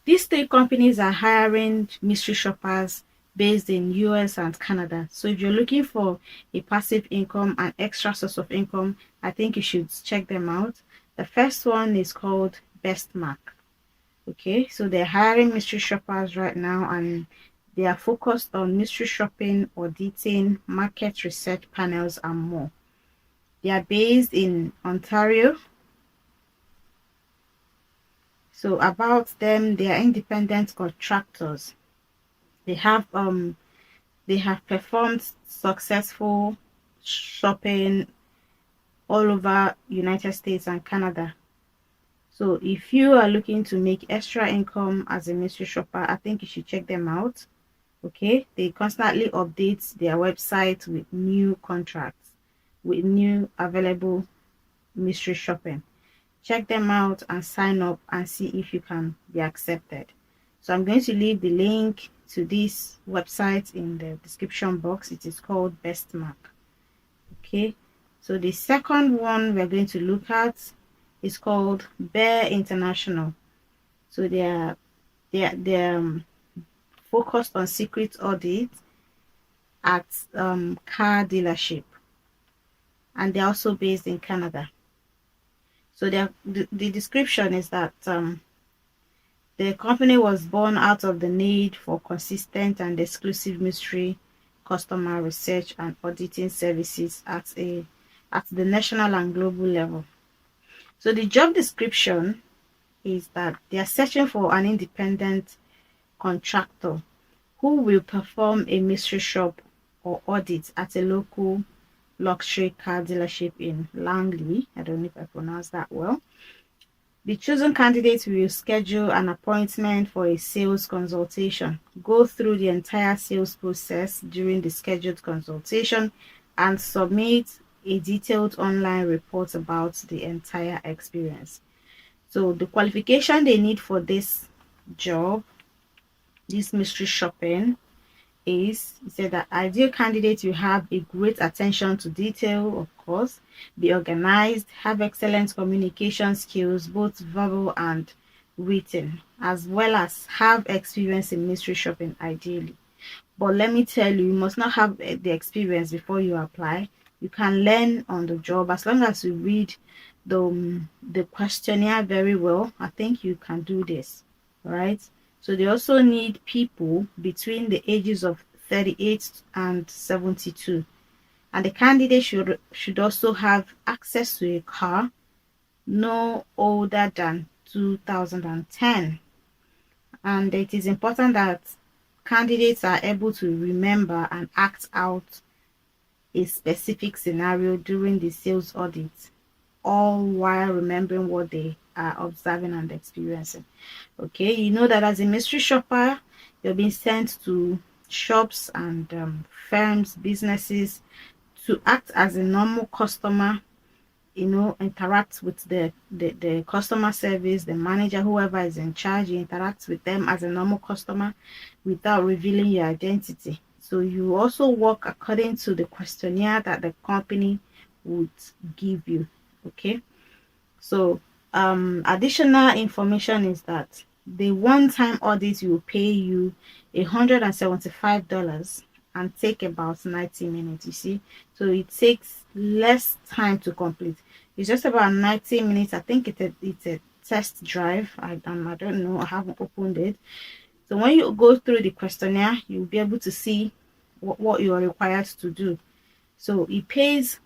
These three companies are hiring mystery shoppers based in US and Canada. So if you're looking for a passive income and extra source of income, I think you should check them out. The first one is called Bestmark. Okay, so they're hiring mystery shoppers right now, and they are focused on mystery shopping, auditing, market research panels, and more. They are based in Ontario. So about them, they are independent contractors. They have performed successful shopping all over United States and Canada. So if you are looking to make extra income as a mystery shopper, I think you should check them out. Okay, they constantly update their website with new contracts, with new available mystery shopping. Check them out and sign up and see if you can be accepted. So I'm going to leave the link to this website in the description box. It is called Bestmark. Okay, so the second one we're going to look at is called Bear International. So they're focused on secret audit at car dealership, and they're also based in Canada. So the description is that the company was born out of the need for consistent and exclusive mystery customer research and auditing services at the national and global level. So the job description is that they are searching for an independent contractor who will perform a mystery shop or audit at a local luxury car dealership in Langley. I don't know if I pronounced that well. The chosen candidate will schedule an appointment for a sales consultation, go through the entire sales process during the scheduled consultation, and submit a detailed online report about the entire experience. So the qualification they need for this job, this mystery shopping, is, he said that ideal candidates will have a great attention to detail, of course, be organized, have excellent communication skills, both verbal and written, as well as have experience in mystery shopping ideally. But let me tell you, you must not have the experience before you apply. You can learn on the job as long as you read the questionnaire very well. I think you can do this, right? So they also need people between the ages of 38 and 72, and the candidate should also have access to a car no older than 2010. And it is important that candidates are able to remember and act out a specific scenario during the sales audit, all while remembering what they are observing and experiencing. Okay, you know that as a mystery shopper, you're being sent to shops and firms, businesses, to act as a normal customer, interact with the customer service, the manager, whoever is in charge. You interact with them as a normal customer without revealing your identity. So you also work according to the questionnaire that the company would give you. Okay, so additional information is that the one-time audit will pay you $175 and take about 90 minutes. You see, so it takes less time to complete. It's just about 90 minutes. I think it's a test drive. I don't know, I haven't opened it. So when you go through the questionnaire, you'll be able to see what you are required to do. So it pays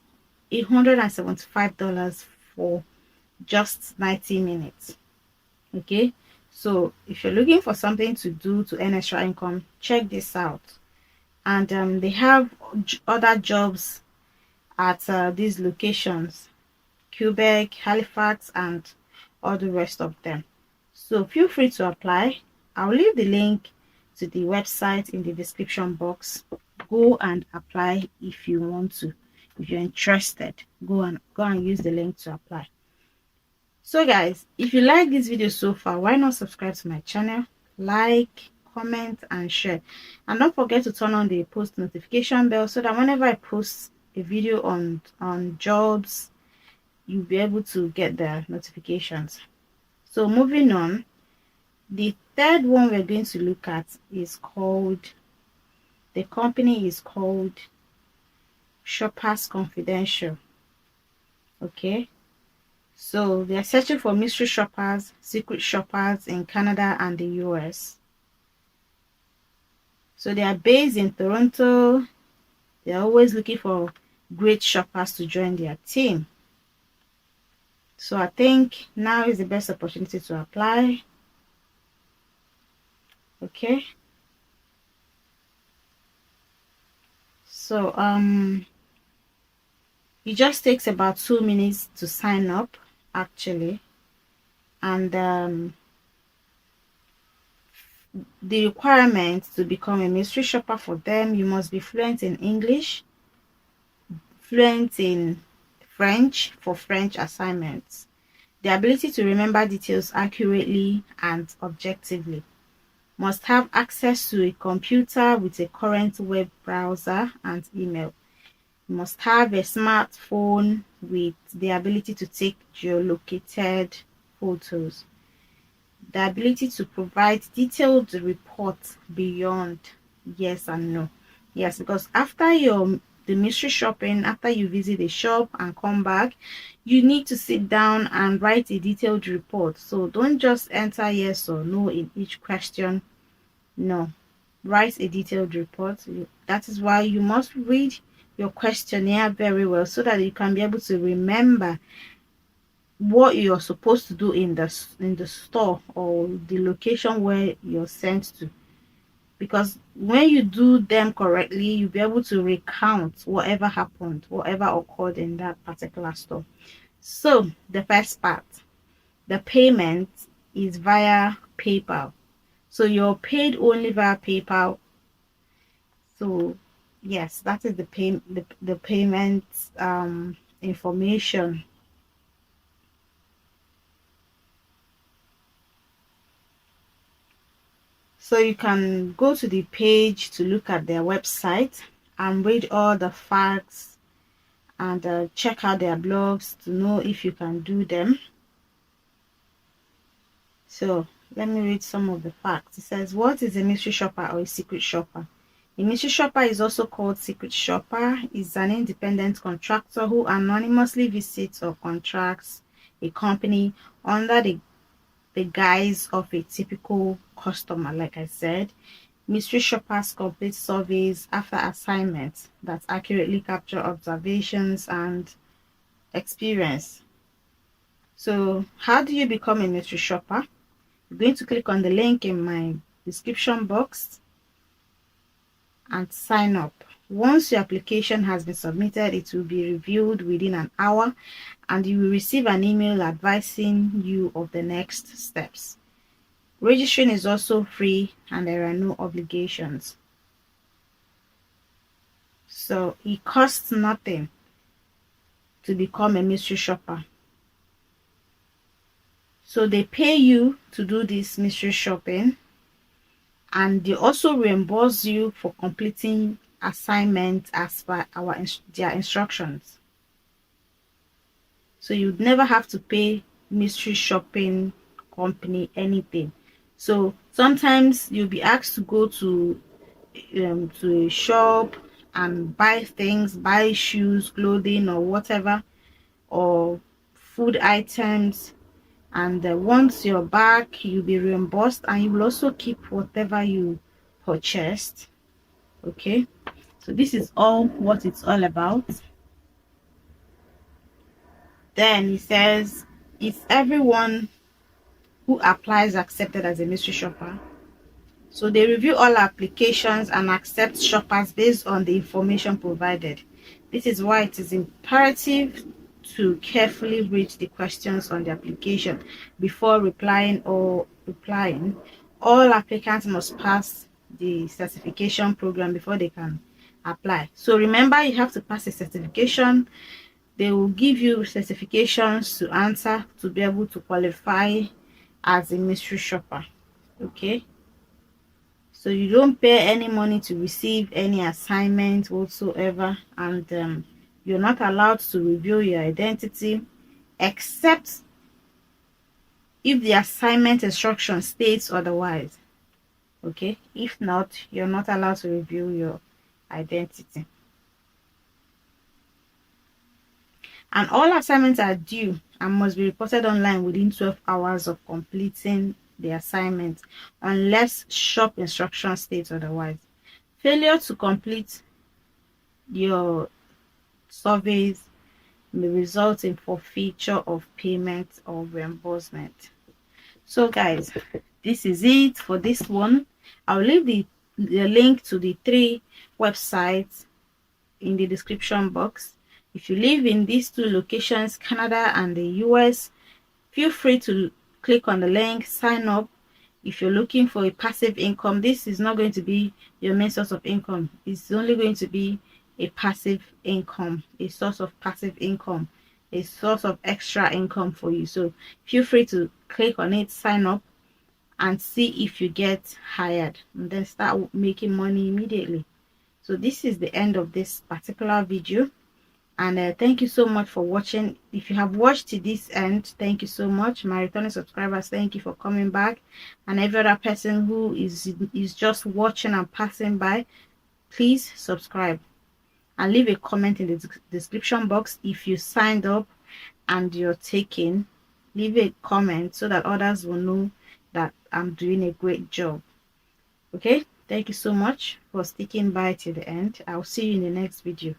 $175 for just 90 minutes. Okay, so if you're looking for something to do to earn extra income, check this out. And they have other jobs at these locations: Quebec, Halifax, and all the rest of them. So feel free to apply. I'll leave the link to the website in the description box. Go and apply if you want to. If you're interested, go and use the link to apply. So guys, if you like this video so far, why not subscribe to my channel, like, comment, and share. And don't forget to turn on the post notification bell so that whenever I post a video on jobs, you'll be able to get the notifications. So moving on, The third one we're going to look at is called, the company is called Shoppers Confidential. Okay, so they're searching for mystery shoppers, secret shoppers in Canada and the US. So they are based in Toronto. They're always looking for great shoppers to join their team. So I think now is the best opportunity to apply. Okay, so it just takes about 2 minutes to sign up actually. And the requirements to become a mystery shopper for them: you must be fluent in English, fluent in French for French assignments, the ability to remember details accurately and objectively, must have access to a computer with a current web browser and email, must have a smartphone with the ability to take geolocated photos, the ability to provide detailed reports beyond yes and no. Yes, because after the mystery shopping, after you visit a shop and come back, you need to sit down and write a detailed report. So don't just enter yes or no in each question. No, write a detailed report. That is why you must read your questionnaire very well so that you can be able to remember what you're supposed to do in the store or the location where you're sent to. Because when you do them correctly, you'll be able to recount whatever happened, whatever occurred in that particular store. So the first part, the payment is via PayPal. So you're paid only via PayPal. So yes, that is the payment information. So you can go to the page to look at their website and read all the facts and check out their blogs to know if you can do them. So let me read some of the facts. It says, what is a mystery shopper or a secret shopper? A mystery shopper is also called secret shopper. Is an independent contractor who anonymously visits or contracts a company under the guise of a typical customer. Like I said, mystery shoppers complete surveys after assignments that accurately capture observations and experience. So how do you become a mystery shopper? You're going to click on the link in my description box and sign up. Once your application has been submitted, it will be reviewed within an hour and you will receive an email advising you of the next steps. Registering is also free and there are no obligations. So it costs nothing to become a mystery shopper. So they pay you to do this mystery shopping and they also reimburse you for completing assignments as per their instructions. So you'd never have to pay mystery shopping company anything. So sometimes you'll be asked to go to a shop and buy things, buy shoes, clothing or whatever, or food items, and once you're back you'll be reimbursed and you will also keep whatever you purchased. Okay, so this is all what it's all about. Then it says, is everyone who applies accepted as a mystery shopper? So they review all applications and accept shoppers based on the information provided. This is why it is imperative to carefully read the questions on the application before replying. All applicants must pass the certification program before they can apply. So remember, you have to pass a certification. They will give you certifications to answer to be able to qualify as a mystery shopper. Okay, so you don't pay any money to receive any assignment whatsoever, and you're not allowed to reveal your identity except if the assignment instruction states otherwise. Okay, if not, you're not allowed to reveal your identity. And all assignments are due and must be reported online within 12 hours of completing the assignment, unless shop instruction states otherwise. Failure to complete your surveys may result in forfeiture of payment or reimbursement. So guys, this is it for this one. I'll leave the link to the 3 websites in the description box. If you live in these 2 locations, Canada and the US, feel free to click on the link, sign up. If you're looking for a passive income, this is not going to be your main source of income. It's only going to be a passive income, a source of passive income, a source of extra income for you. So feel free to click on it, sign up, and see if you get hired, and then start making money immediately. So this is the end of this particular video, and thank you so much for watching. If you have watched to this end, thank you so much. My returning subscribers, thank you for coming back. And every other person who is just watching and passing by, please subscribe and leave a comment in the description box. If you signed up and you're taking, leave a comment so that others will know that I'm doing a great job. Okay, thank you so much for sticking by till the end. I'll see you in the next video.